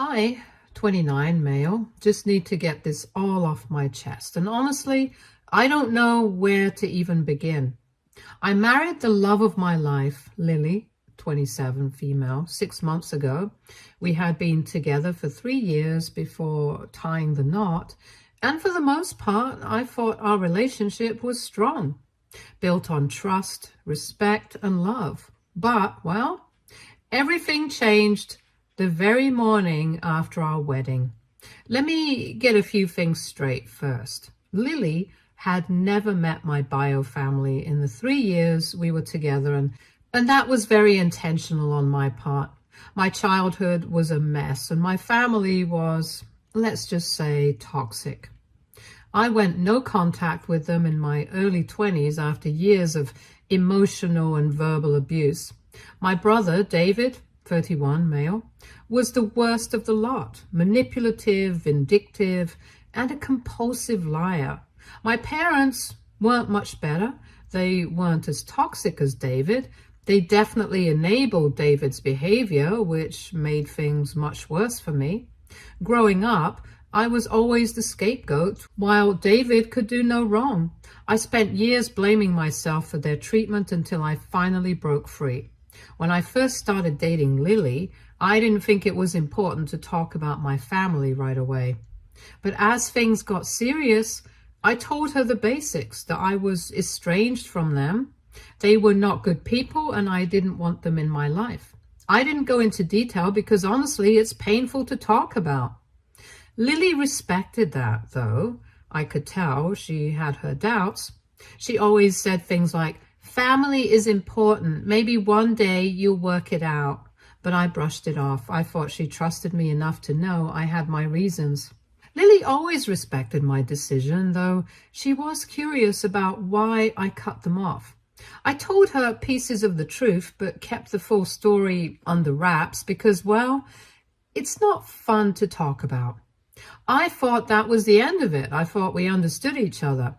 I, 29 male, just need to get this all off my chest. And honestly, I don't know where to even begin. I married the love of my life, Lily, 27 female, 6 months ago. We had been together for 3 years before tying the knot. And for the most part, I thought our relationship was strong, built on trust, respect, and love. But, well, everything changed the very morning after our wedding. Let me get a few things straight first. Lily had never met my bio family in the 3 years we were together, and that was very intentional on my part. My childhood was a mess, and my family was, let's just say, toxic. I went no contact with them in my early 20s after years of emotional and verbal abuse. My brother, David, 31 male, was the worst of the lot, manipulative, vindictive, and a compulsive liar. My parents weren't much better. They weren't as toxic as David. They definitely enabled David's behavior, which made things much worse for me. Growing up, I was always the scapegoat, while David could do no wrong. I spent years blaming myself for their treatment until I finally broke free. When I first started dating Lily, I didn't think it was important to talk about my family right away. But as things got serious, I told her the basics, that I was estranged from them. They were not good people, and I didn't want them in my life. I didn't go into detail because honestly, it's painful to talk about. Lily respected that, though. I could tell she had her doubts. She always said things like, "Family is important. Maybe one day you'll work it out." But I brushed it off. I thought she trusted me enough to know I had my reasons. Lily always respected my decision, though she was curious about why I cut them off. I told her pieces of the truth, but kept the full story under wraps because, well, it's not fun to talk about. I thought that was the end of it. I thought we understood each other.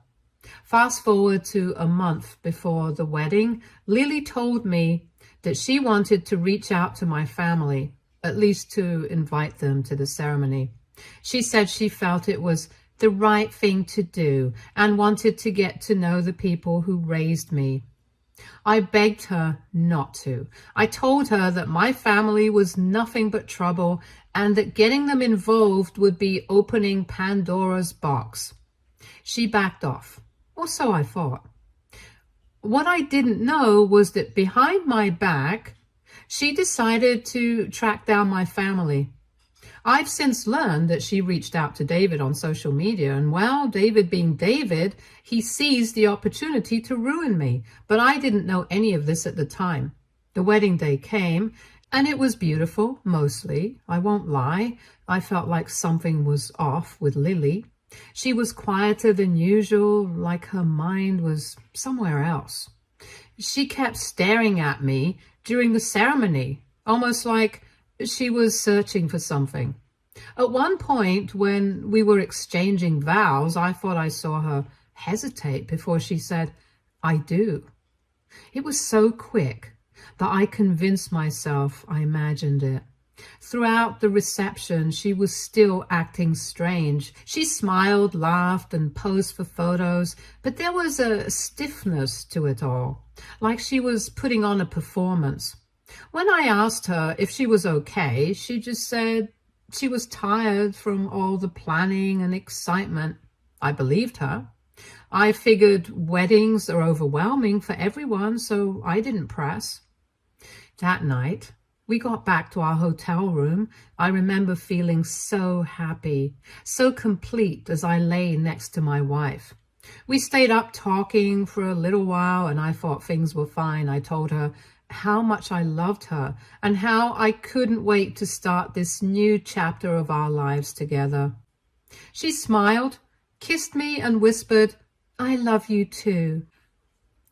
Fast forward to a month before the wedding, Lily told me that she wanted to reach out to my family, at least to invite them to the ceremony. She said she felt it was the right thing to do and wanted to get to know the people who raised me. I begged her not to. I told her that my family was nothing but trouble and that getting them involved would be opening Pandora's box. She backed off, or so I thought. What I didn't know was that behind my back, she decided to track down my family. I've since learned that she reached out to David on social media, and well, David being David, he seized the opportunity to ruin me. But I didn't know any of this at the time. The wedding day came, and it was beautiful, mostly. I won't lie. I felt like something was off with Lily. She was quieter than usual, like her mind was somewhere else. She kept staring at me during the ceremony, almost like she was searching for something. At one point, when we were exchanging vows, I thought I saw her hesitate before she said, "I do." It was so quick that I convinced myself I imagined it. Throughout the reception, she was still acting strange. She smiled, laughed, and posed for photos, but there was a stiffness to it all, like she was putting on a performance. When I asked her if she was okay, she just said she was tired from all the planning and excitement. I believed her. I figured weddings are overwhelming for everyone, so I didn't press. That night, we got back to our hotel room. I remember feeling so happy, so complete as I lay next to my wife. We stayed up talking for a little while, and I thought things were fine. I told her how much I loved her and how I couldn't wait to start this new chapter of our lives together. She smiled, kissed me, and whispered, "I love you too."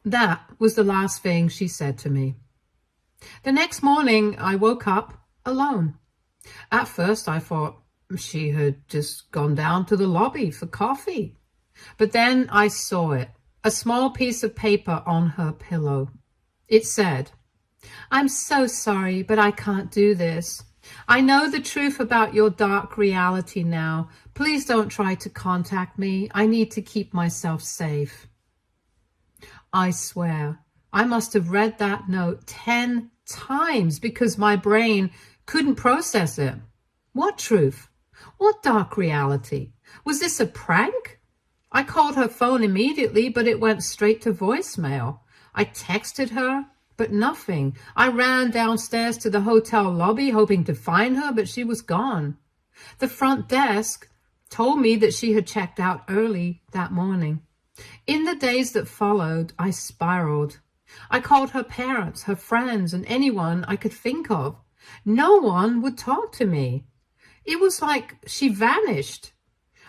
That was the last thing she said to me. The next morning, I woke up alone. At first, I thought she had just gone down to the lobby for coffee. But then I saw it, a small piece of paper on her pillow. It said, "I'm so sorry, but I can't do this. I know the truth about your dark reality now. Please don't try to contact me. I need to keep myself safe. I swear, I must have read that note 10 times because my brain couldn't process it. What truth? What dark reality? Was this a prank? I called her phone immediately, but it went straight to voicemail. I texted her, but nothing. I ran downstairs to the hotel lobby hoping to find her, but she was gone. The front desk told me that she had checked out early that morning. In the days that followed, I spiraled. I called her parents, her friends, and anyone I could think of. No one would talk to me. It was like she vanished.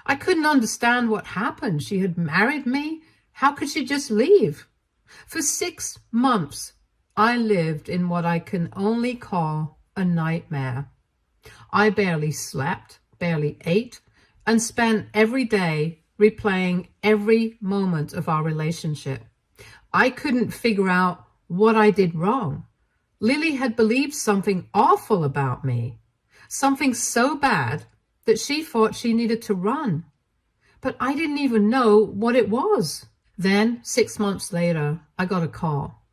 I couldn't understand what happened. She had married me. How could she just leave? For 6 months, I lived in what I can only call a nightmare. I barely slept, barely ate, and spent every day replaying every moment of our relationship. I couldn't figure out what I did wrong. Lily had believed something awful about me, something so bad that she thought she needed to run. But I didn't even know what it was. Then, 6 months later, I got a call.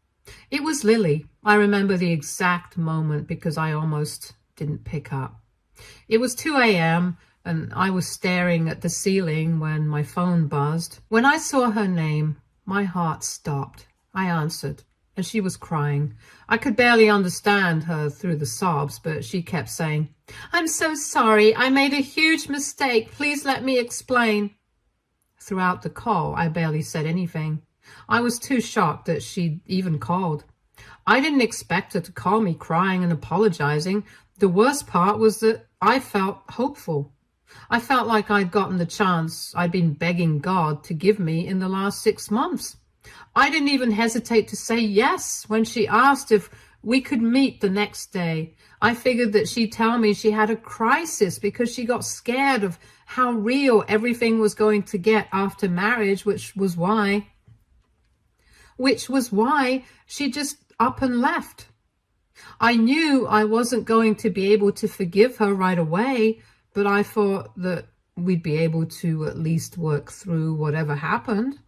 It was Lily. I remember the exact moment because I almost didn't pick up. It was 2 a.m. and I was staring at the ceiling when my phone buzzed. When I saw her name, my heart stopped. I answered, and she was crying. I could barely understand her through the sobs, but she kept saying, "I'm so sorry. I made a huge mistake. Please let me explain." Throughout the call, I barely said anything. I was too shocked that she'd even called. I didn't expect her to call me crying and apologizing. The worst part was that I felt hopeful. I felt like I'd gotten the chance I'd been begging God to give me in the last 6 months. I didn't even hesitate to say yes when she asked if we could meet the next day. I figured that she'd tell me she had a crisis because she got scared of how real everything was going to get after marriage, which was why she just up and left. I knew I wasn't going to be able to forgive her right away, but I thought that we'd be able to at least work through whatever happened.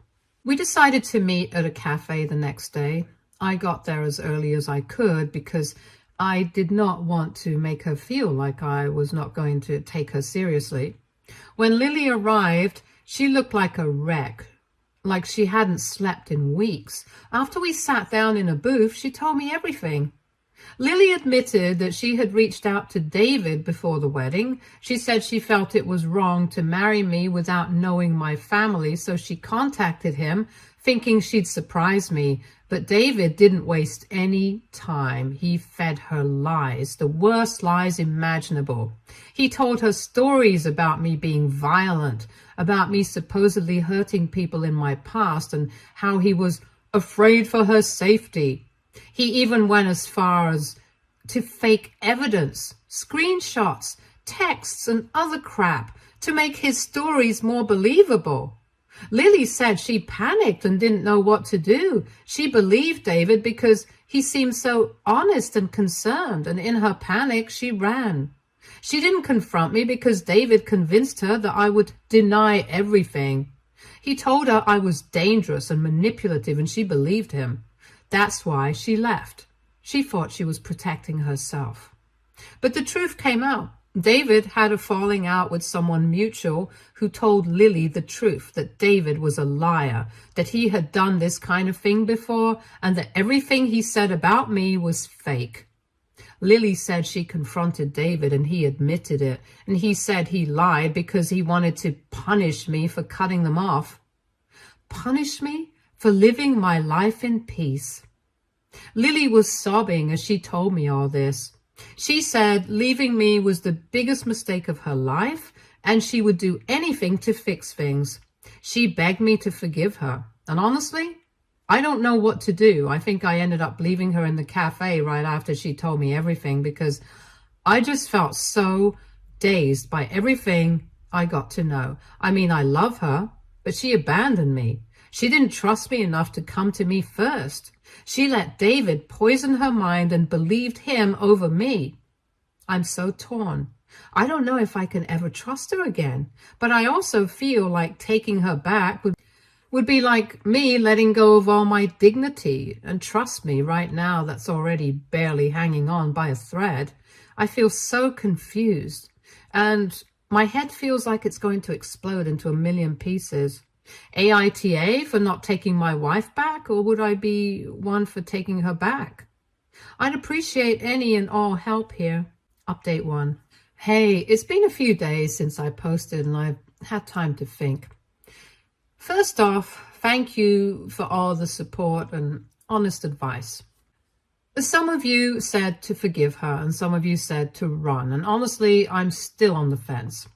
We decided to meet at a cafe the next day. I got there as early as I could because I did not want to make her feel like I was not going to take her seriously. When Lily arrived, she looked like a wreck, like she hadn't slept in weeks. After we sat down in a booth, she told me everything. Lily admitted that she had reached out to David before the wedding. She said she felt it was wrong to marry me without knowing my family, so she contacted him, thinking she'd surprise me. But David didn't waste any time. He fed her lies, the worst lies imaginable. He told her stories about me being violent, about me supposedly hurting people in my past, and how he was afraid for her safety. He even went as far as to fake evidence, screenshots, texts, and other crap to make his stories more believable. Lily said she panicked and didn't know what to do. She believed David because he seemed so honest and concerned, and in her panic, she ran. She didn't confront me because David convinced her that I would deny everything. He told her I was dangerous and manipulative, and she believed him. That's why she left. She thought she was protecting herself. But the truth came out. David had a falling out with someone mutual who told Lily the truth, that David was a liar, that he had done this kind of thing before, and that everything he said about me was fake. Lily said she confronted David and he admitted it, and he said he lied because he wanted to punish me for cutting them off. Punish me for living my life in peace. Lily was sobbing as she told me all this. She said leaving me was the biggest mistake of her life, and she would do anything to fix things. She begged me to forgive her. And honestly, I don't know what to do. I think I ended up leaving her in the cafe right after she told me everything because I just felt so dazed by everything I got to know. I mean, I love her, but she abandoned me. She didn't trust me enough to come to me first. She let David poison her mind and believed him over me. I'm so torn. I don't know if I can ever trust her again, but I also feel like taking her back would be like me letting go of all my dignity. And trust me, right now, that's already barely hanging on by a thread. I feel so confused, and my head feels like it's going to explode into a million pieces. AITA for not taking my wife back, or would I be one for taking her back? I'd appreciate any and all help here. Update 1. Hey, it's been a few days since I posted and I've had time to think. First off, thank you for all the support and honest advice. Some of you said to forgive her and some of you said to run, and honestly, I'm still on the fence.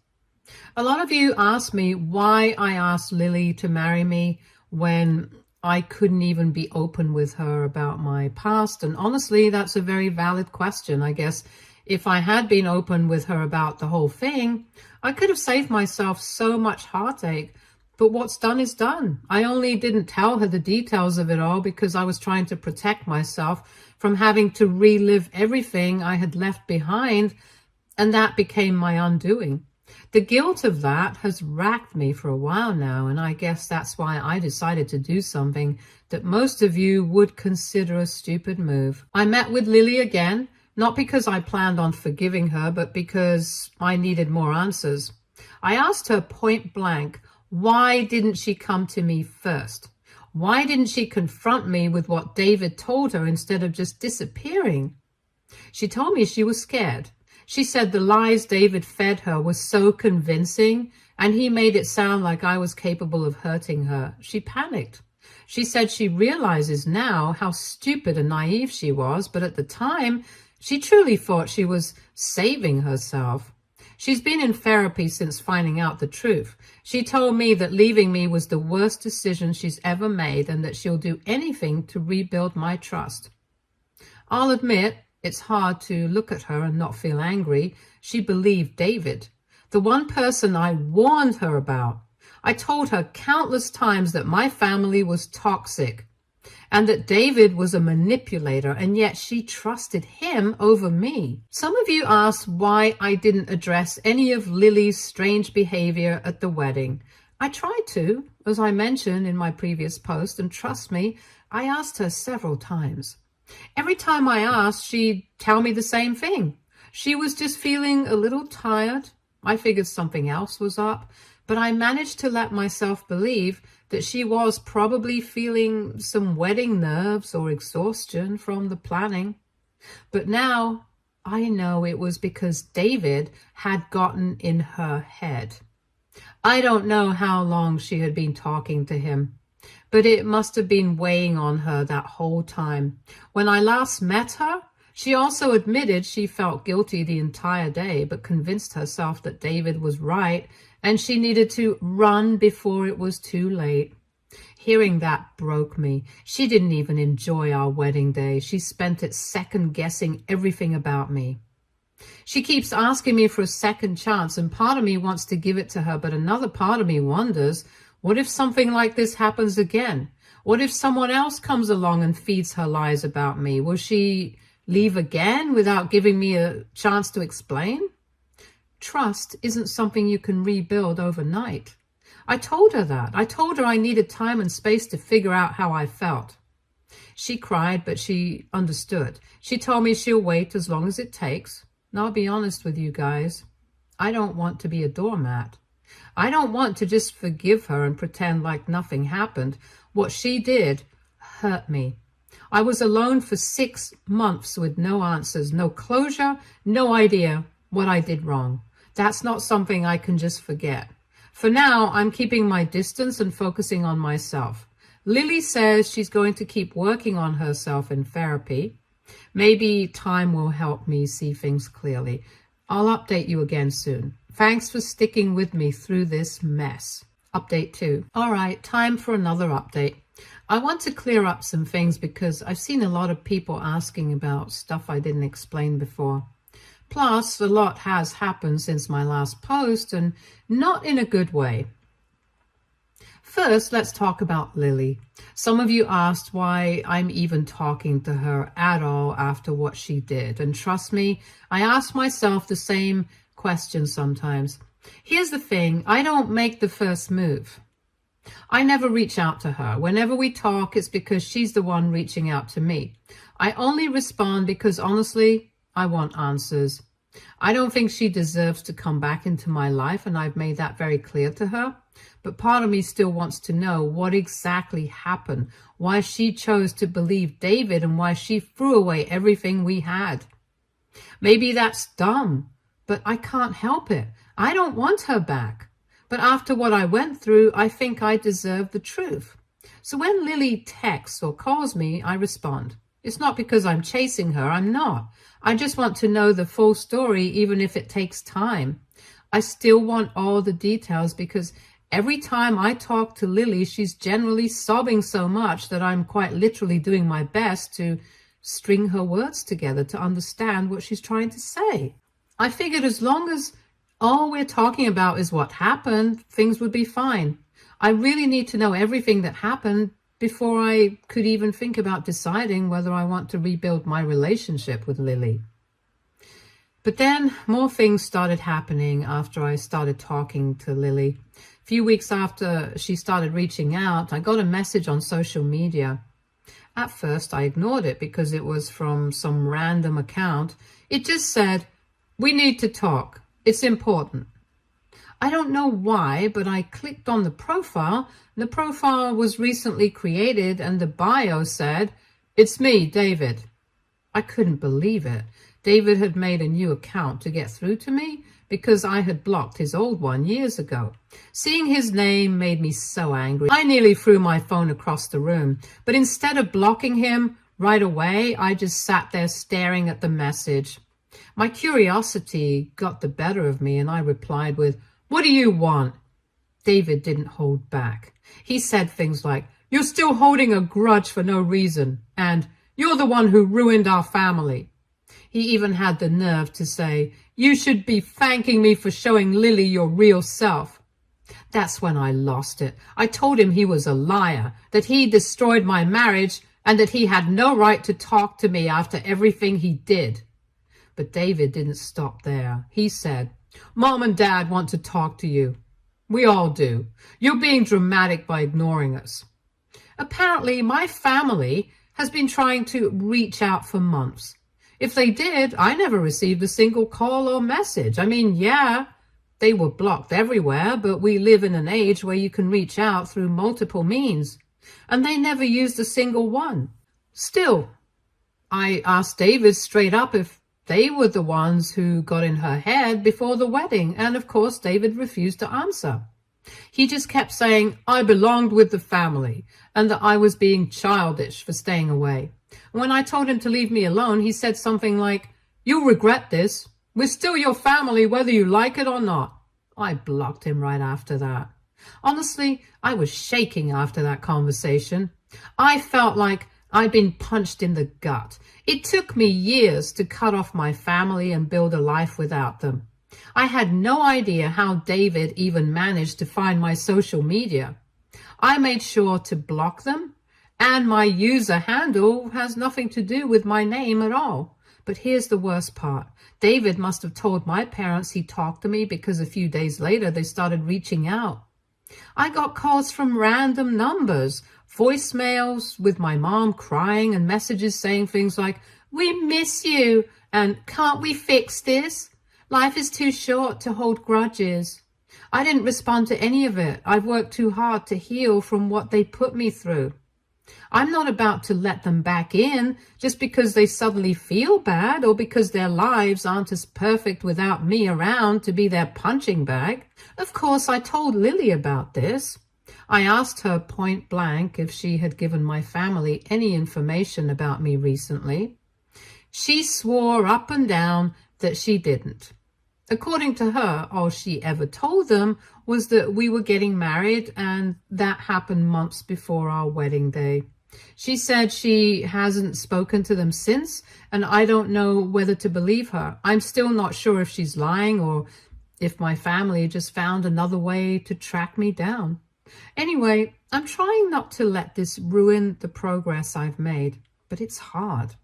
A lot of you asked me why I asked Lily to marry me when I couldn't even be open with her about my past, and honestly, that's a very valid question. I guess if I had been open with her about the whole thing, I could have saved myself so much heartache. But what's done is done. I only didn't tell her the details of it all because I was trying to protect myself from having to relive everything I had left behind, and that became my undoing. The guilt of that has racked me for a while now, and I guess that's why I decided to do something that most of you would consider a stupid move. I met with Lily again, not because I planned on forgiving her, but because I needed more answers. I asked her point blank, why didn't she come to me first? Why didn't she confront me with what David told her instead of just disappearing? She told me she was scared. She said the lies David fed her were so convincing, and he made it sound like I was capable of hurting her. She panicked. She said she realizes now how stupid and naive she was, but at the time, she truly thought she was saving herself. She's been in therapy since finding out the truth. She told me that leaving me was the worst decision she's ever made and that she'll do anything to rebuild my trust. I'll admit, it's hard to look at her and not feel angry. She believed David, the one person I warned her about. I told her countless times that my family was toxic and that David was a manipulator, and yet she trusted him over me. Some of you asked why I didn't address any of Lily's strange behavior at the wedding. I tried to, as I mentioned in my previous post, and trust me, I asked her several times. Every time I asked, she'd tell me the same thing. She was just feeling a little tired. I figured something else was up, but I managed to let myself believe that she was probably feeling some wedding nerves or exhaustion from the planning. But now I know it was because David had gotten in her head. I don't know how long she had been talking to him, but it must have been weighing on her that whole time. When I last met her, she also admitted she felt guilty the entire day, but convinced herself that David was right and she needed to run before it was too late. Hearing that broke me. She didn't even enjoy our wedding day. She spent it second-guessing everything about me. She keeps asking me for a second chance, and part of me wants to give it to her, but another part of me wonders, what if something like this happens again? What if someone else comes along and feeds her lies about me? Will she leave again without giving me a chance to explain? Trust isn't something you can rebuild overnight. I told her that. I told her I needed time and space to figure out how I felt. She cried, but she understood. She told me she'll wait as long as it takes. And I'll be honest with you guys, I don't want to be a doormat. I don't want to just forgive her and pretend like nothing happened. What she did hurt me. I was alone for 6 months with no answers, no closure, no idea what I did wrong. That's not something I can just forget. For now, I'm keeping my distance and focusing on myself. Lily says she's going to keep working on herself in therapy. Maybe time will help me see things clearly. I'll update you again soon. Thanks for sticking with me through this mess. Update 2. All right, time for another update. I want to clear up some things because I've seen a lot of people asking about stuff I didn't explain before. Plus, a lot has happened since my last post, and not in a good way. First, let's talk about Lily. Some of you asked why I'm even talking to her at all after what she did. And trust me, I ask myself the same question sometimes. Here's the thing, I don't make the first move. I never reach out to her. Whenever we talk, it's because she's the one reaching out to me. I only respond because honestly, I want answers. I don't think she deserves to come back into my life, and I've made that very clear to her. But part of me still wants to know what exactly happened, why she chose to believe David, and why she threw away everything we had. Maybe that's dumb, but I can't help it. I don't want her back. But after what I went through, I think I deserve the truth. So when Lily texts or calls me, I respond. It's not because I'm chasing her, I'm not. I just want to know the full story, even if it takes time. I still want all the details because every time I talk to Lily, she's generally sobbing so much that I'm quite literally doing my best to string her words together to understand what she's trying to say. I figured as long as all we're talking about is what happened, things would be fine. I really need to know everything that happened before I could even think about deciding whether I want to rebuild my relationship with Lily. But then more things started happening after I started talking to Lily. A few weeks after she started reaching out, I got a message on social media. At first, I ignored it because it was from some random account. It just said, "We need to talk. It's important." I don't know why, but I clicked on the profile. The profile was recently created and the bio said, "It's me, David." I couldn't believe it. David had made a new account to get through to me because I had blocked his old one years ago. Seeing his name made me so angry. I nearly threw my phone across the room, but instead of blocking him right away, I just sat there staring at the message. My curiosity got the better of me and I replied with, "What do you want?" David didn't hold back. He said things like, "You're still holding a grudge for no reason," and "You're the one who ruined our family." He even had the nerve to say, "You should be thanking me for showing Lily your real self." That's when I lost it. I told him he was a liar, that he destroyed my marriage, and that he had no right to talk to me after everything he did. But David didn't stop there. He said, "Mom and Dad want to talk to you. We all do. You're being dramatic by ignoring us." Apparently, my family has been trying to reach out for months. If they did, I never received a single call or message. I mean, yeah, they were blocked everywhere, but we live in an age where you can reach out through multiple means. And they never used a single one. Still, I asked David straight up if they were the ones who got in her head before the wedding, and of course David refused to answer. He just kept saying I belonged with the family and that I was being childish for staying away. When I told him to leave me alone, he said something like, "You'll regret this. We're still your family whether you like it or not." I blocked him right after that. Honestly, I was shaking after that conversation. I felt like I'd been punched in the gut. It took me years to cut off my family and build a life without them. I had no idea how David even managed to find my social media. I made sure to block them, and my user handle has nothing to do with my name at all. But here's the worst part. David must have told my parents he talked to me because a few days later they started reaching out. I got calls from random numbers, voicemails with my mom crying and messages saying things like, "We miss you," and "Can't we fix this? Life is too short to hold grudges." I didn't respond to any of it. I've worked too hard to heal from what they put me through. I'm not about to let them back in just because they suddenly feel bad or because their lives aren't as perfect without me around to be their punching bag. Of course, I told Lily about this. I asked her point blank if she had given my family any information about me recently. She swore up and down that she didn't. According to her, all she ever told them was that we were getting married, and that happened months before our wedding day. She said she hasn't spoken to them since, and I don't know whether to believe her. I'm still not sure if she's lying or if my family just found another way to track me down. Anyway, I'm trying not to let this ruin the progress I've made, but it's hard.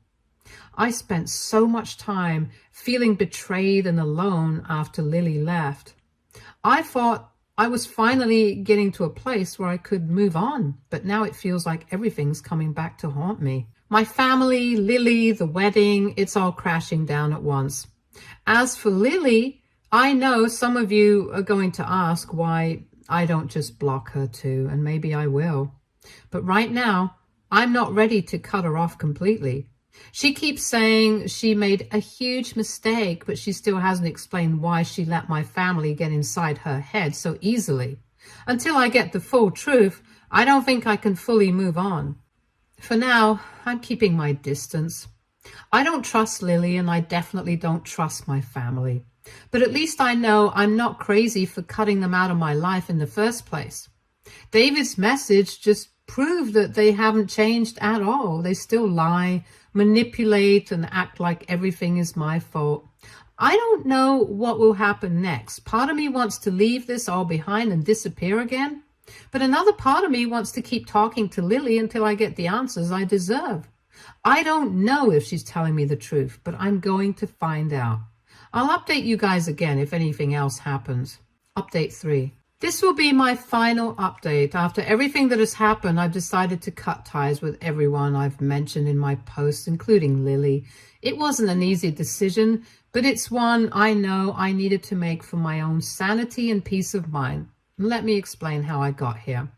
I spent so much time feeling betrayed and alone after Lily left. I thought I was finally getting to a place where I could move on, but now it feels like everything's coming back to haunt me. My family, Lily, the wedding, it's all crashing down at once. As for Lily, I know some of you are going to ask why I don't just block her too, and maybe I will. But right now, I'm not ready to cut her off completely. She keeps saying she made a huge mistake, but she still hasn't explained why she let my family get inside her head so easily. Until I get the full truth, I don't think I can fully move on. For now, I'm keeping my distance. I don't trust Lily, and I definitely don't trust my family. But at least I know I'm not crazy for cutting them out of my life in the first place. David's message just proved that they haven't changed at all. They still lie, manipulate, and act like everything is my fault. I don't know what will happen next. Part of me wants to leave this all behind and disappear again. But another part of me wants to keep talking to Lily until I get the answers I deserve. I don't know if she's telling me the truth, but I'm going to find out. I'll update you guys again if anything else happens. Update 3. This will be my final update. After everything that has happened, I've decided to cut ties with everyone I've mentioned in my posts, including Lily. It wasn't an easy decision, but it's one I know I needed to make for my own sanity and peace of mind. Let me explain how I got here.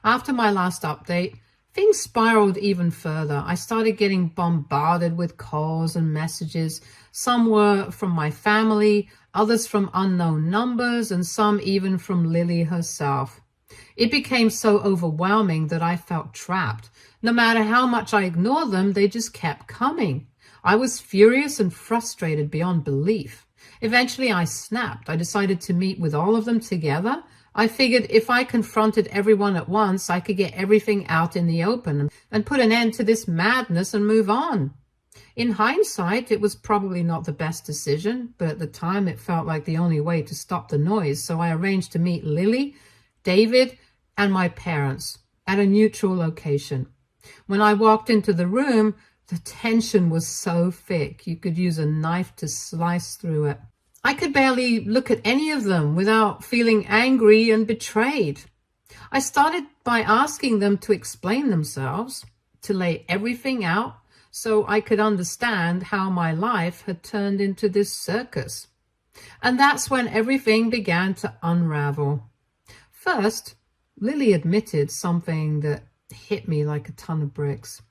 After my last update, things spiraled even further. I started getting bombarded with calls and messages. Some were from my family, others from unknown numbers, and some even from Lily herself. It became so overwhelming that I felt trapped. No matter how much I ignored them, they just kept coming. I was furious and frustrated beyond belief. Eventually I snapped. I decided to meet with all of them together. I figured if I confronted everyone at once, I could get everything out in the open and put an end to this madness and move on. In hindsight, it was probably not the best decision, but at the time it felt like the only way to stop the noise, so I arranged to meet Lily, David, and my parents at a neutral location. When I walked into the room, the tension was so thick you could use a knife to slice through it. I could barely look at any of them without feeling angry and betrayed. I started by asking them to explain themselves, to lay everything out so I could understand how my life had turned into this circus. And that's when everything began to unravel. First, Lily admitted something that hit me like a ton of bricks.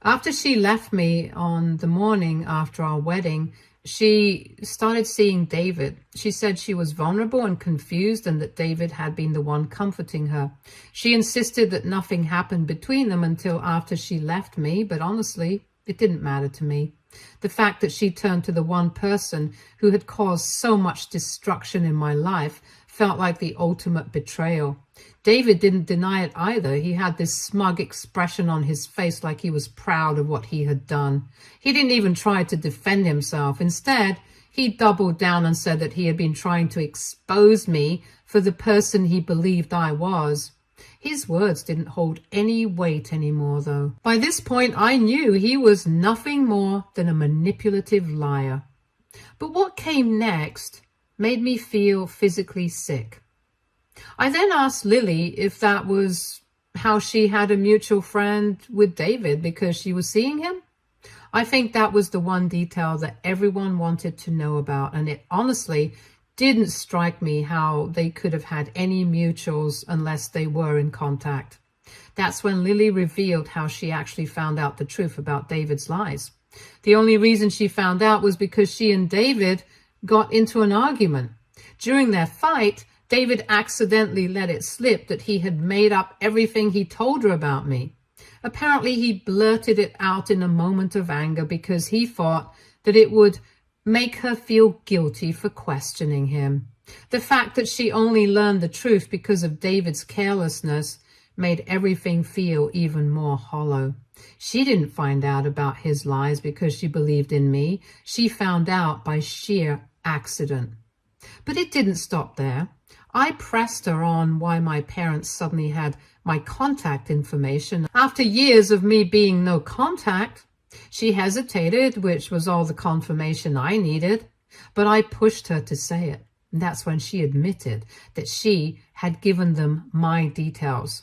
After she left me on the morning after our wedding, she started seeing David. She said she was vulnerable and confused and that David had been the one comforting her. She insisted that nothing happened between them until after she left me, but honestly, it didn't matter to me. The fact that she turned to the one person who had caused so much destruction in my life felt like the ultimate betrayal. David didn't deny it either. He had this smug expression on his face like he was proud of what he had done. He didn't even try to defend himself. Instead, he doubled down and said that he had been trying to expose me for the person he believed I was. His words didn't hold any weight anymore, though. By this point, I knew he was nothing more than a manipulative liar. But what came next made me feel physically sick. I then asked Lily if that was how she had a mutual friend with David because she was seeing him. I think that was the one detail that everyone wanted to know about, and it honestly didn't strike me how they could have had any mutuals unless they were in contact. That's when Lily revealed how she actually found out the truth about David's lies. The only reason she found out was because she and David got into an argument. During their fight, David accidentally let it slip that he had made up everything he told her about me. Apparently, he blurted it out in a moment of anger because he thought that it would make her feel guilty for questioning him. The fact that she only learned the truth because of David's carelessness made everything feel even more hollow. She didn't find out about his lies because she believed in me. She found out by sheer accident. But it didn't stop there. I pressed her on why my parents suddenly had my contact information after years of me being no contact. She hesitated, which was all the confirmation I needed, but I pushed her to say it. And that's when she admitted that she had given them my details.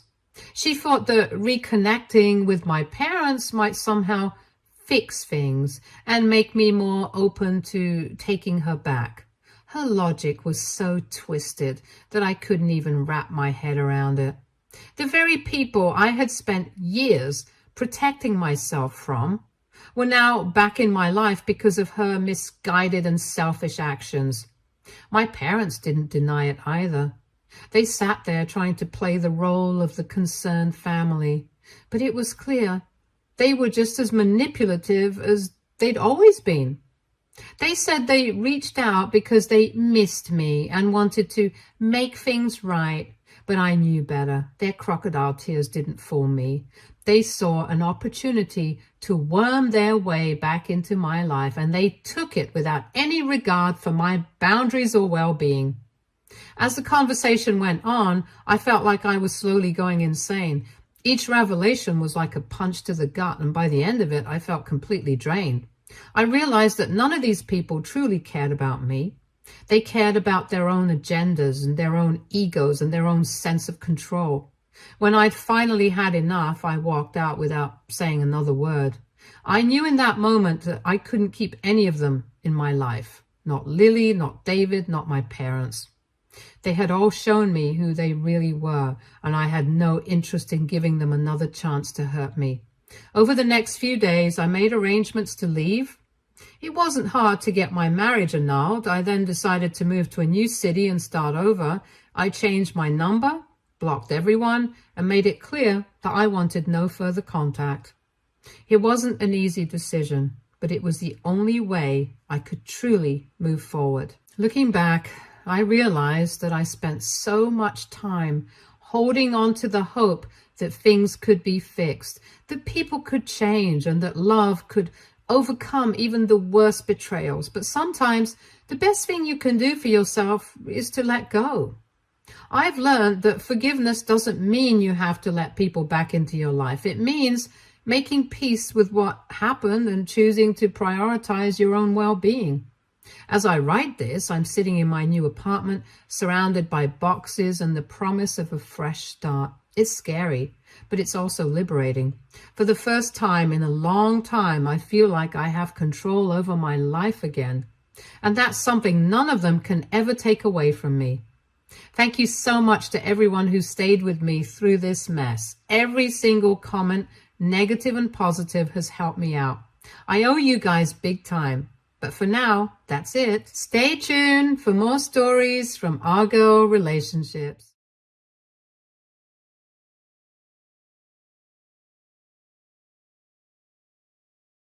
She thought that reconnecting with my parents might somehow fix things and make me more open to taking her back. Her logic was so twisted that I couldn't even wrap my head around it. The very people I had spent years protecting myself from were now back in my life because of her misguided and selfish actions. My parents didn't deny it either. They sat there trying to play the role of the concerned family, but it was clear they were just as manipulative as they'd always been. They said they reached out because they missed me and wanted to make things right, but I knew better. Their crocodile tears didn't fool me. They saw an opportunity to worm their way back into my life, and they took it without any regard for my boundaries or well-being. As the conversation went on, I felt like I was slowly going insane. Each revelation was like a punch to the gut, and by the end of it, I felt completely drained. I realized that none of these people truly cared about me. They cared about their own agendas and their own egos and their own sense of control. When I'd finally had enough, I walked out without saying another word. I knew in that moment that I couldn't keep any of them in my life. Not Lily, not David, not my parents. They had all shown me who they really were, and I had no interest in giving them another chance to hurt me. Over the next few days, I made arrangements to leave. It wasn't hard to get my marriage annulled. I then decided to move to a new city and start over. I changed my number, blocked everyone, and made it clear that I wanted no further contact. It wasn't an easy decision, but it was the only way I could truly move forward. Looking back, I realized that I spent so much time holding on to the hope that things could be fixed, that people could change, and that love could overcome even the worst betrayals. But sometimes the best thing you can do for yourself is to let go. I've learned that forgiveness doesn't mean you have to let people back into your life. It means making peace with what happened and choosing to prioritize your own well-being. As I write this, I'm sitting in my new apartment, surrounded by boxes and the promise of a fresh start. It's scary, but it's also liberating. For the first time in a long time, I feel like I have control over my life again. And that's something none of them can ever take away from me. Thank you so much to everyone who stayed with me through this mess. Every single comment, negative and positive, has helped me out. I owe you guys big time. But for now, that's it. Stay tuned for more stories from our girl relationships.